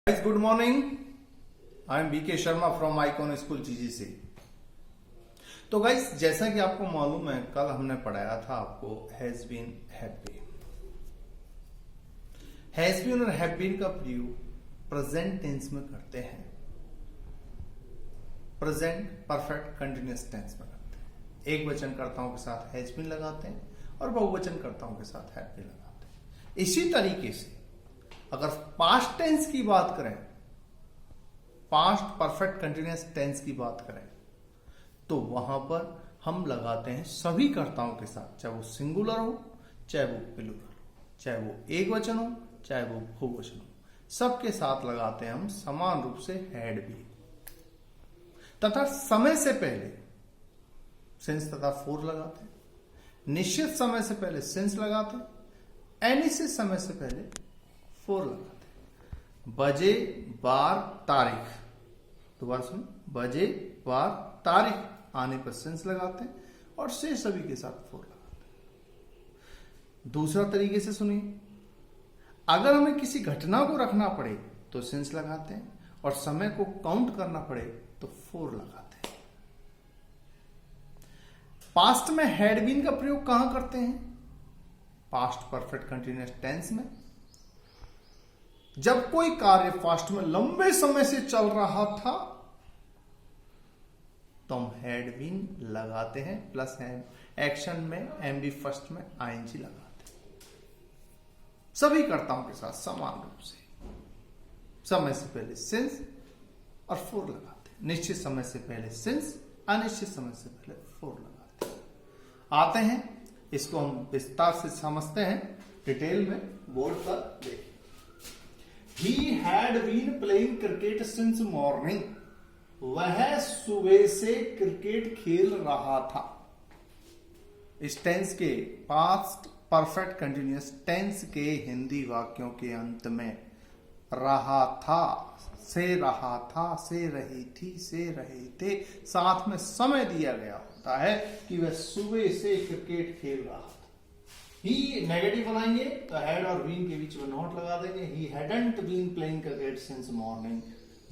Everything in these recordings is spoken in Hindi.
Guys, good morning. I am BK Sharma from icon school GGC. तो गाइस, जैसा कि आपको मालूम है, कल हमने पढ़ाया था आपको has been, have been. Has been और हैव बीन का प्रयोग प्रेजेंट टेंस में करते हैं, प्रेजेंट परफेक्ट कंटिन्यूअस टेंस में करते हैं। एक वचन कर्ताओं के साथ हैज बीन लगाते हैं और बहुवचन कर्ताओं के साथ हैव बीन लगाते हैं। इसी तरीके से अगर पास्ट टेंस की बात करें, पास्ट परफेक्ट कंटिन्यूअस टेंस की बात करें, तो वहां पर हम लगाते हैं सभी कर्ताओं के साथ, चाहे वो सिंगुलर हो, चाहे वो प्लूरल हो, चाहे वो एक वचन हो, चाहे वो बहुवचन हो, सबके साथ लगाते हैं हम समान रूप से हैड बीन। तथा समय से पहले सिंस तथा फोर लगाते हैं, निश्चित समय से पहले सिंस लगाते हैं, अनिश्चित समय से पहले फोर लगाते हैं। बजे, बार, तारीख, दोबारा सुन, बजे, बार, तारीख आने पर सिंस लगाते हैं और शेष सभी के साथ फोर लगाते हैं। दूसरा तरीके से सुनिए, अगर हमें किसी घटना को रखना पड़े तो सिंस लगाते हैं और समय को काउंट करना पड़े तो फोर लगाते हैं। पास्ट में हैड बीन का प्रयोग कहां करते हैं? पास्ट परफेक्ट कंटिन्यूअस टेंस में। जब कोई कार्य पास्ट में लंबे समय से चल रहा था तो हम हैड बीन लगाते हैं, प्लस एक्शन में एमबी फर्स्ट में आईएनजी लगाते हैं। सभी कर्ताओं के साथ समान रूप से समय से पहले सिंस और फोर लगाते हैं, निश्चित समय से पहले सिंस, अनिश्चित समय से पहले फोर लगाते हैं। आते हैं, इसको हम विस्तार से समझते हैं, डिटेल में बोर्ड पर देखिए। He had been playing cricket since morning. वह सुबह से क्रिकेट खेल रहा था। इस टेंस के पास्ट परफेक्ट कंटिन्यूअस टेंस के हिंदी वाक्यों के अंत में रहा था, से रहा था, से रही थी, से रहे थे, साथ में समय दिया गया होता है कि वह सुबह से क्रिकेट खेल रहा था। ही नेगेटिव बनाएंगे तो हैड और बीन के बीच में नॉट लगा देंगे। He hadn't been playing cricket since morning.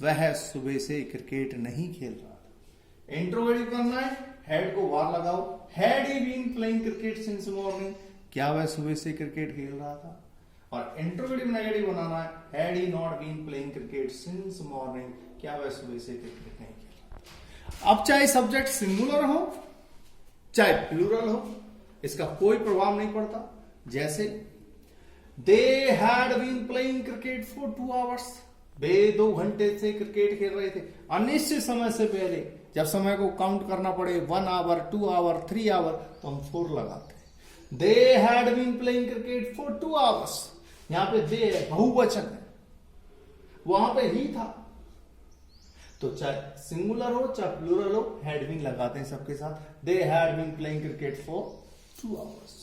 वह सुबह से क्रिकेट नहीं खेल रहा था। इंट्रोगेटिव करना है, हैड को वार लगाओ। Had he been playing cricket since morning. क्या वह सुबह से क्रिकेट खेल रहा था? और इंट्रोगेटिव नेगेटिव बनाना है, had he not been playing cricket since morning. क्या वह सुबह से क्रिकेट नहीं खेल रहा? अब चाहे सब्जेक्ट सिंगुलर हो चाहे प्लूरल हो, इसका कोई प्रभाव नहीं पड़ता। जैसे they had been playing cricket for 2 hours. वे 2 घंटे से क्रिकेट खेल रहे थे। अनिश्चित समय से पहले, जब समय को काउंट करना पड़े 1 आवर, 2 आवर, 3 आवर, तो हम 4 लगाते हैं। They had been playing cricket for 2 hours. यहां पे दे है, बहुवचन है, वहां पे ही था। तो चाहे सिंगुलर हो चाहे प्लूरल हो, हैड बीन लगाते हैं सबके साथ। They had been playing cricket for 2 hours.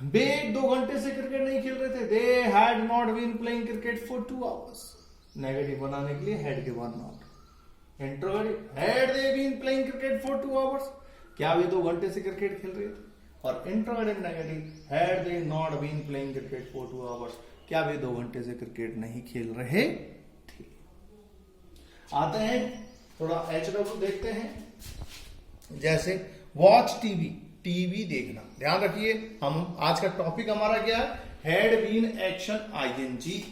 वे 2 घंटे से क्रिकेट नहीं खेल रहे थे। They had not been playing cricket for 2 hours. Negative बनाने के लिए हैड के बाद not. Interrogative, had they been playing cricket for 2 hours. क्या वे 2 घंटे से क्रिकेट खेल रहे थे? और interrogative negative, had they not been playing cricket for 2 hours. क्या वे 2 घंटे से क्रिकेट नहीं खेल रहे थे? आते हैं, थोड़ा एचडब्ल्यू देखते हैं। जैसे वॉच टीवी, टीवी देखना। ध्यान रखिए, हम आज का टॉपिक हमारा क्या है? Had been action ING.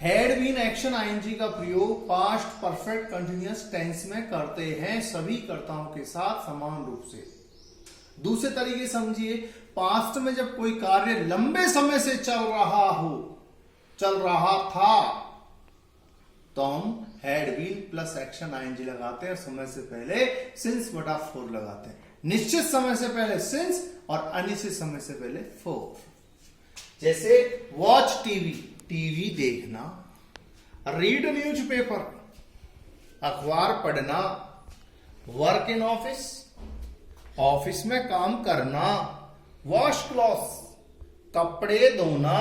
Had been action ING का प्रयोग पास्ट परफेक्ट कंटिन्यूअस टेंस में करते हैं सभी कर्ताओं के साथ समान रूप से। दूसरे तरीके समझिए, पास्ट में जब कोई कार्य लंबे समय से चल रहा था, तो हम had been plus action ING लगाते हैं और समय से पहले सिंस बटा 4 लगाते हैं। निश्चित समय से पहले सिंस और अनिश्चित समय से पहले 4। जैसे वॉच टीवी, टीवी देखना। रीड न्यूज़पेपर, अखबार पढ़ना। वर्क इन ऑफिस, ऑफिस में काम करना। वॉश क्लॉथ्स, कपड़े धोना।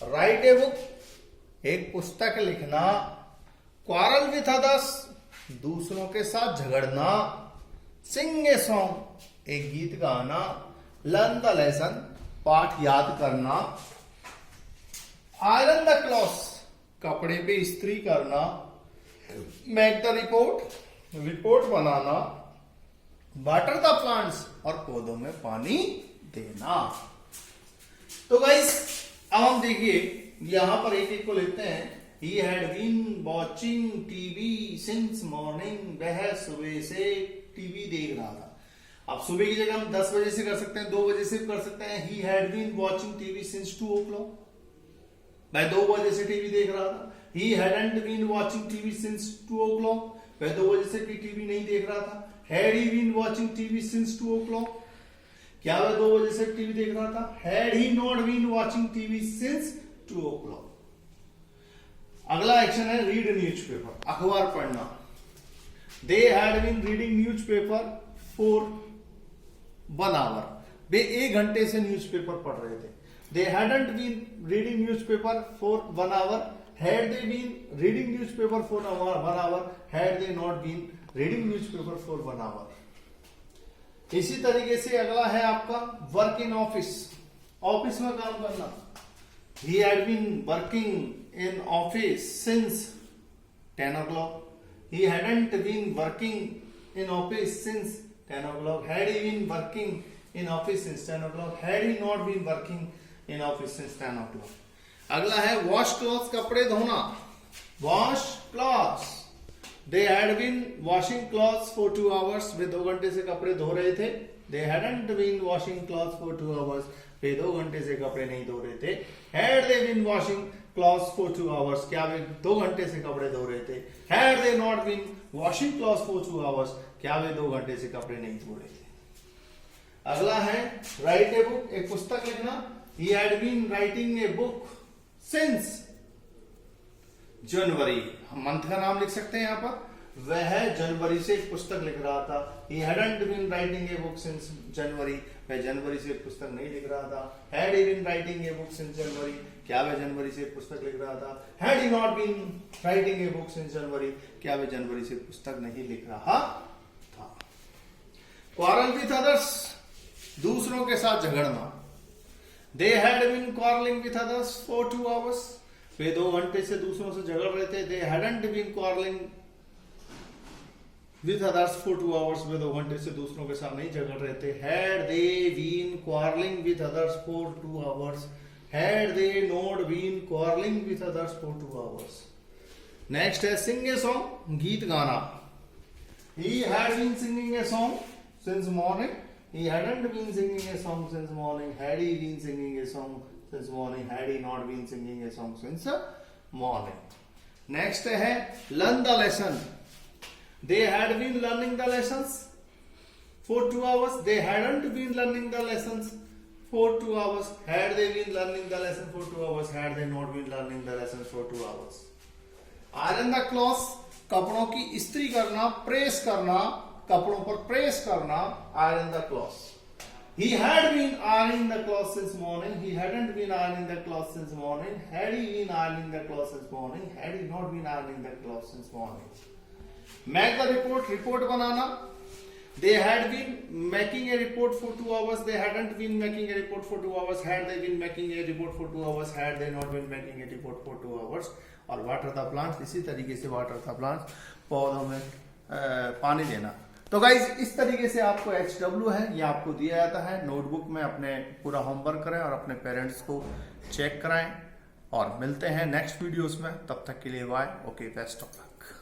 राइट ए बुक, एक पुस्तक लिखना। क्वारल विथ अदर्स, दूसरों के साथ झगड़ना। सिंग ए सॉन्ग, एक गीत गाना। लर्न द लेसन, पाठ याद करना। आयरन द क्लॉथ्स, कपड़े पे इस्त्री करना, make the report, report banana, water the plants, और पौधों में पानी देना। तो गाइस अब हम देखिए यहां पर एक एक को लेते हैं। He had been watching TV since morning, वह सुबह से टीवी देख रहा था। अब सुबह की जगह हम 10 बजे से कर सकते हैं, 2 बजे से कर सकते हैं। He had been watching TV since 2 o'clock, वह 2 बजे से टीवी देख रहा था। He hadn't been watching TV since 2 o'clock, वह 2 बजे से टीवी नहीं देख रहा था। Had he been watching TV since 2 o'clock, क्या वह 2 बजे से टीवी देख रहा था? Had he not been watching TV since 2 o'clock। अगला एक्शन है रीड न्यूज़पेपर, अखबार पढ़ना। They had been reading newspaper for 1 hour, वे 1 घंटे से न्यूज़पेपर पढ़ रहे थे। They hadn't been reading newspaper for 1 hour, had they been reading newspaper for 1 hour, had they not been reading newspaper for 1 hour। इसी तरीके से अगला है आपका वर्क इन ऑफिस, ऑफिस में काम करना। He had been working in office since 10 o'clock. He hadn't been working in office since 10 o'clock. Had he been working in office since 10 o'clock? Had he not been working in office since 10 o'clock? अगला है wash clothes, कपड़े धोना। Wash clothes. They had been washing clothes for 2 hours. वे 2 घंटे से कपड़े धो रहे थे। They hadn't been washing clothes for 2 hours. वे 2 घंटे से कपड़े नहीं धो रहे थे। Had they been washing clothes for 2 hours, क्या वे 2 घंटे से कपड़े धो रहे थे? Had they not been washing clothes for 2 hours, क्या वे 2 घंटे से कपड़े नहीं धो रहे थे? अगला है write a book, एक पुस्तक लिखना। He had been writing a book since जनवरी, हम मंथ का नाम लिख सकते हैं यहां पर। वह जनवरी से एक पुस्तक लिख रहा था। He hadn't been writing a book since January, वह जनवरी से एक पुस्तक नहीं लिख रहा था। Had he been writing a book since January, क्या वह जनवरी से एक पुस्तक लिख रहा था? Had he not been writing a book since January, क्या वह जनवरी से पुस्तक नहीं लिख रहा था? Quarrel with others, दूसरों के साथ झगड़ना। They had been quarreling with others for 2 hours, वे 2 घंटे से दूसरों से झगड़ रहे थे। They hadn't been quarreling with others for 2 hours, वे 2 घंटे से दूसरों के साथ नहीं झगड़ रहे थे। Had they been quarreling with others for 2 hours, had they not been quarreling with others for 2 hours। Next है sing a song, गीत गाना। He had been singing a song since morning, he hadn't been singing a song since morning, had he been singing a song since morning, had he not been singing a song since morning। Next है learn the lesson। They had been learning the lessons for 2 hours, they hadn't been learning the lessons for 2 hours, had they been learning the lesson for 2 hours, had they not been learning the lessons for 2 hours। Iron the clothes, कपड़ों की इस्त्री करना, प्रेस करना, कपड़ों पर प्रेस करना। Iron the clothes। He had been ironing the clothes since morning, he hadn't been ironing the clothes since morning, had he been ironing the clothes since morning, had he not been ironing the clothes since morning। Make the report, report banana. They had been making a report for 2 hours, they hadn't been making a report for 2 hours, had they been making a report for 2 hours, had they not been making a report for 2 hours। और वाटर द प्लांट्स, इसी तरीके से वाटर द प्लांट्स, पौधों में पानी देना। तो गाइज इस तरीके से आपको HW है, ये आपको दिया जाता है। नोटबुक में अपने पूरा होमवर्क करें और अपने पेरेंट्स को चेक कराएं, और मिलते हैं नेक्स्ट वीडियोस में। तब तक के लिए bye, okay, best of luck.